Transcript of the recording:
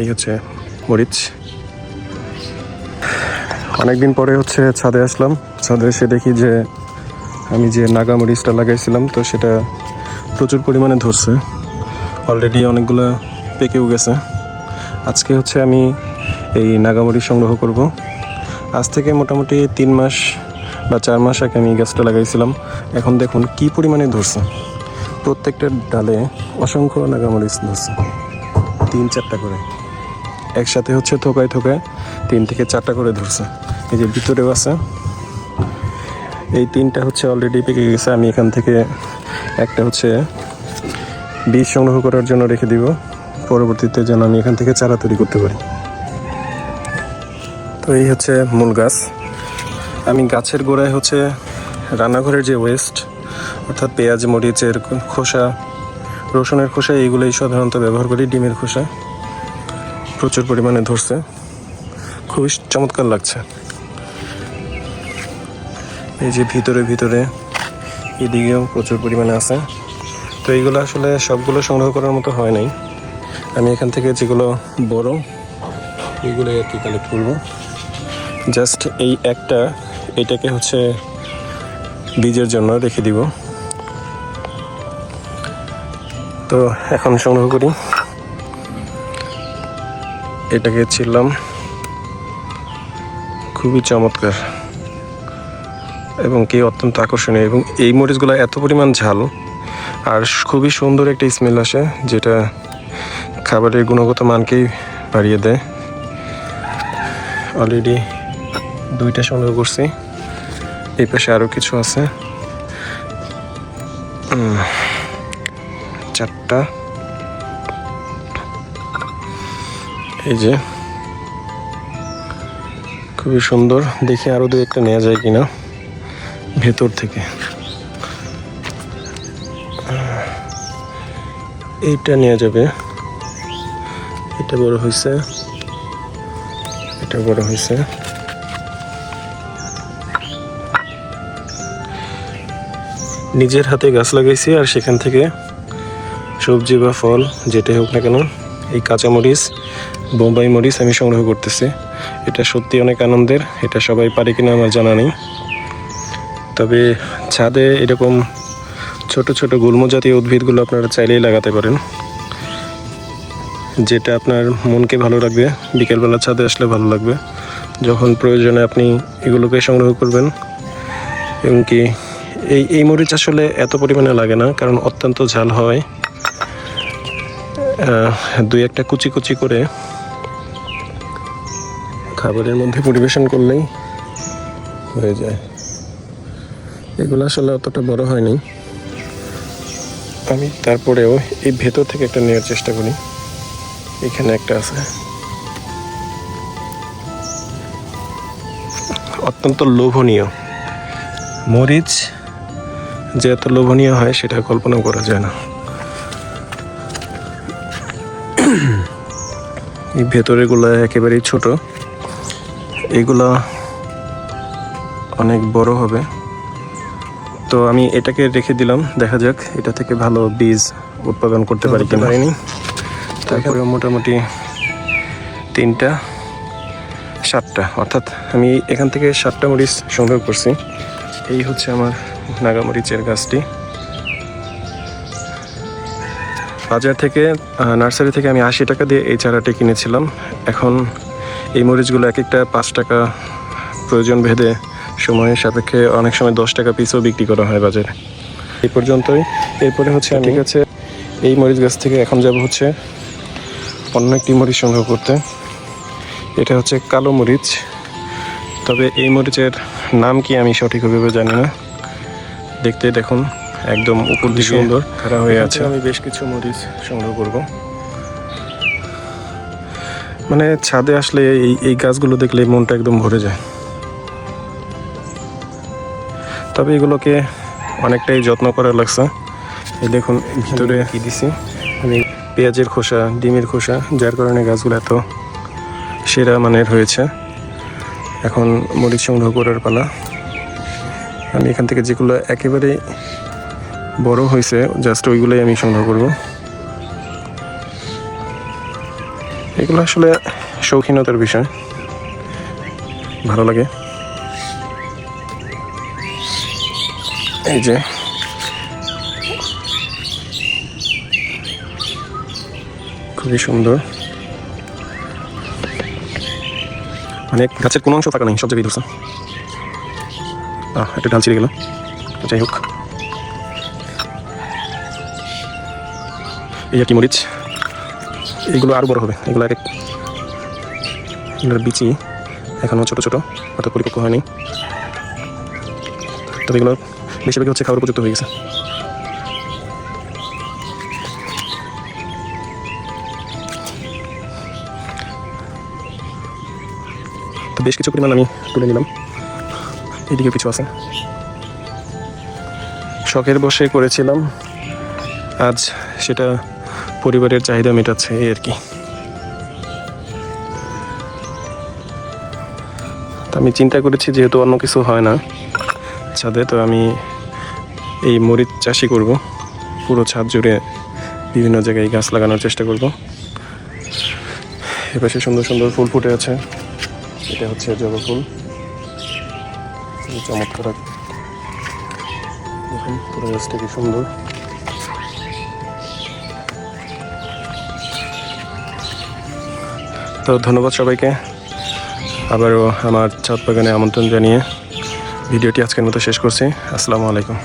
এই হচ্ছে মরিচ। অনেকদিন পরে হচ্ছে ছাদে আসলাম। ছাদে এসে দেখি যে আমি যে নাগা মরিচটা লাগাইছিলাম তো সেটা প্রচুর পরিমাণে ধরছে, অলরেডি অনেকগুলো পেকেও গেছে। আজকে হচ্ছে আমি এই নাগা মরিচ সংগ্রহ করব। আজ থেকে মোটামুটি 3 মাস বা 4 মাস আগে আমি গাছটা লাগাইছিলাম। এখন দেখুন কি পরিমাণে ধরছে, প্রত্যেকটা ডালে অসংখ্য নাগামরিচ ধরছে, 3-4টা করে একসাথে হচ্ছে থোকায় থোকায় 3 থেকে 4টা করে ধরছে। এই যে ভিতরেও আছে, এই 3টা হচ্ছে অলরেডি পেকে গেছে। আমি এখান থেকে একটা হচ্ছে বীজ সংগ্রহ করার জন্য রেখে দিব, পরবর্তীতে যেন আমি এখান থেকে চারা তৈরি করতে পারি। তো এই হচ্ছে মূল গাছ। আমি গাছের গোড়ায় হচ্ছে রান্নাঘরের যে ওয়েস্ট, অর্থাৎ পেঁয়াজ, মরিচের খোসা, রসুনের খোসা, এইগুলোই সাধারণত ব্যবহার করি। ডিমের খোসা প্রচুর পরিমাণে ধরছে, খুবই চমৎকার লাগছে। এই যে ভিতরে এদিকেও প্রচুর পরিমাণে আছে। তো এইগুলো আসলে সবগুলো সংগ্রহ করার মতো হয় নাই। আমি এখান থেকে যেগুলো বড় এইগুলোই আর কি কালেক্ট করবো। জাস্ট এই একটা, এইটাকে হচ্ছে বীজের জন্য রেখে দিব। তো এখন সংগ্রহ করি। এটাকে ছিললাম, খুবই চমৎকার এবং কি অত্যন্ত আকর্ষণীয়। এবং এই মরিচগুলো এত পরিমাণ ঝাল আর খুবই সুন্দর একটা স্মেল আসে, যেটা খাবারের গুণগত মানকেই বাড়িয়ে দেয়। অলরেডি 2টা সংগ্রহ করছি, এই পাশে আরও কিছু আছে, 4টা। এই যে খুবই সুন্দর, দেখে আরও 2-1টা নেওয়া যায় কিনা ভেতর থেকে। এইটা নেওয়া যাবে, এটা বড় হয়েছে, এটা বড় হয়েছে। নিজের হাতে গাছ লাগাইছি আর সেখান থেকে সবজি বা ফল যেটাই হোক না কেন, এই কাঁচামরিচ, বোম্বাই মরিচ আমি সংগ্রহ করতেছি। এটা সত্যি অনেক আনন্দের। এটা সবাই পারে কিনা আমার জানা নেই, তবে ছাদে এরকম ছোট ছোট গুল্ম জাতীয় উদ্ভিদগুলো আপনারা চাইলেই লাগাতে পারেন, যেটা আপনার মনকে ভালো রাখবে। বিকেলবেলা ছাদে আসলে ভালো লাগবে, যখন প্রয়োজনে আপনি এগুলোকে সংগ্রহ করবেন। এবং কি এই মরিচ আসলে এত পরিমাণে লাগে না, কারণ অত্যন্ত ঝাল হয়। 2-1টা কুচি কুচি করে খাবারের মধ্যে পরিবেশন করলেই হয়ে যায়। এগুলো আসলে অতটা বড় হয়নি। আমি তারপরেও এই ভেতর থেকে একটা নেওয়ার চেষ্টা করি। এখানে একটা আছে, অত্যন্ত লোভনীয় মরিচ। যে এত লোভনীয় হয় সেটা কল্পনা করা যায় না। এই ভেতরেগুলো একেবারেই ছোট, এগুলা অনেক বড় হবে। তো আমি এটাকে রেখে দিলাম, দেখা যাক এটা থেকে ভালো বীজ উৎপাদন করতে পারি কিনা। তারপরে মোটামুটি 3টা 7টা, অর্থাৎ আমি এখান থেকে 7টা মরিচ সংগ্রহ করছি। এই হচ্ছে আমার নাগা মরিচের গাছটি। বাজার থেকে, নার্সারি থেকে আমি 80 টাকা দিয়ে এই চারাটি কিনেছিলাম। এখন এই মরিচগুলো এক একটা 5 টাকা, প্রয়োজন ভেদে সময়ের সাপেক্ষে অনেক সময় 10 টাকা পিসও বিক্রি করা হয় বাজারে। এই পর্যন্তই। এরপরে হচ্ছে আমি ঠিক আছে এই মরিচ গাছ থেকে এখন যাব হচ্ছে অন্য একটি মরিচ সংগ্রহ করতে। এটা হচ্ছে কালো মরিচ, তবে এই মরিচের নাম কি আমি সঠিকভাবে জানি না। দেখতে দেখুন একদম উপর দিয়ে সুন্দর খাড়া হয়ে আছে। আমি বেশ কিছু মরিচ সংগ্রহ করব। মানে ছাদে আসলে এই গাছগুলো দেখলে মনটা একদম ভরে যায়। তবে এগুলোকে অনেকটাই যত্ন করা লাগছে। এই দেখুন ভিতরে কি দিছি আমি, পেঁয়াজের খোসা, ডিমের খোসা, যার কারণে গাছগুলো এত সেরা মানের হয়েছে। এখন মরিচ সংগ্রহ করার পালা। আমি এখান থেকে যেগুলো একেবারে বড় হয়েছে জাস্ট ওইগুলোই আমি সংগ্রহ করব। এগুলো আসলে শৌখিনতার বিষয়, ভালো লাগে। এই যে খুবই সুন্দর, মানে গাছের কোনো অংশ ফাঁকা নেই, সব জায়গায় ধরছে। একটা ডাল ছিঁড়ে গেল, যাই হোক। এই আর কি মরিচ, এইগুলো আরও বড় হবে। এগুলোর বিচি এখনও ছোটো ছোটো, অর্থাৎ পরিপক্ক হয়নি, তবে এগুলো বেশিরভাগই হচ্ছে খাওয়ার উপযুক্ত হয়ে গেছে। তো বেশ কিছু পরিমাণ আমি তুলে নিলাম, এদিকেও কিছু আছে। শখের বসে করেছিলাম, আজ সেটা পরিবারের চাহিদা মেটাচ্ছে, এই আর কি। আমি চিন্তা করেছি যেহেতু অন্য কিছু হয় না ছাদে, তো আমি এই মরিচ চাষই করব। পুরো ছাদ জুড়ে বিভিন্ন জায়গায় গাছ লাগানোর চেষ্টা করব। এপাশে সুন্দর সুন্দর ফুল ফুটে আছে, এটা হচ্ছে জবা ফুল, চমৎকার। দেখুন পুরো গাছটা কি সুন্দর। তো ধন্যবাদ সবাইকে, আবারও আমার ছাদ বাগানে আমন্ত্রণ জানিয়ে ভিডিওটি আজকের মতো শেষ করছি। আসসালামু আলাইকুম।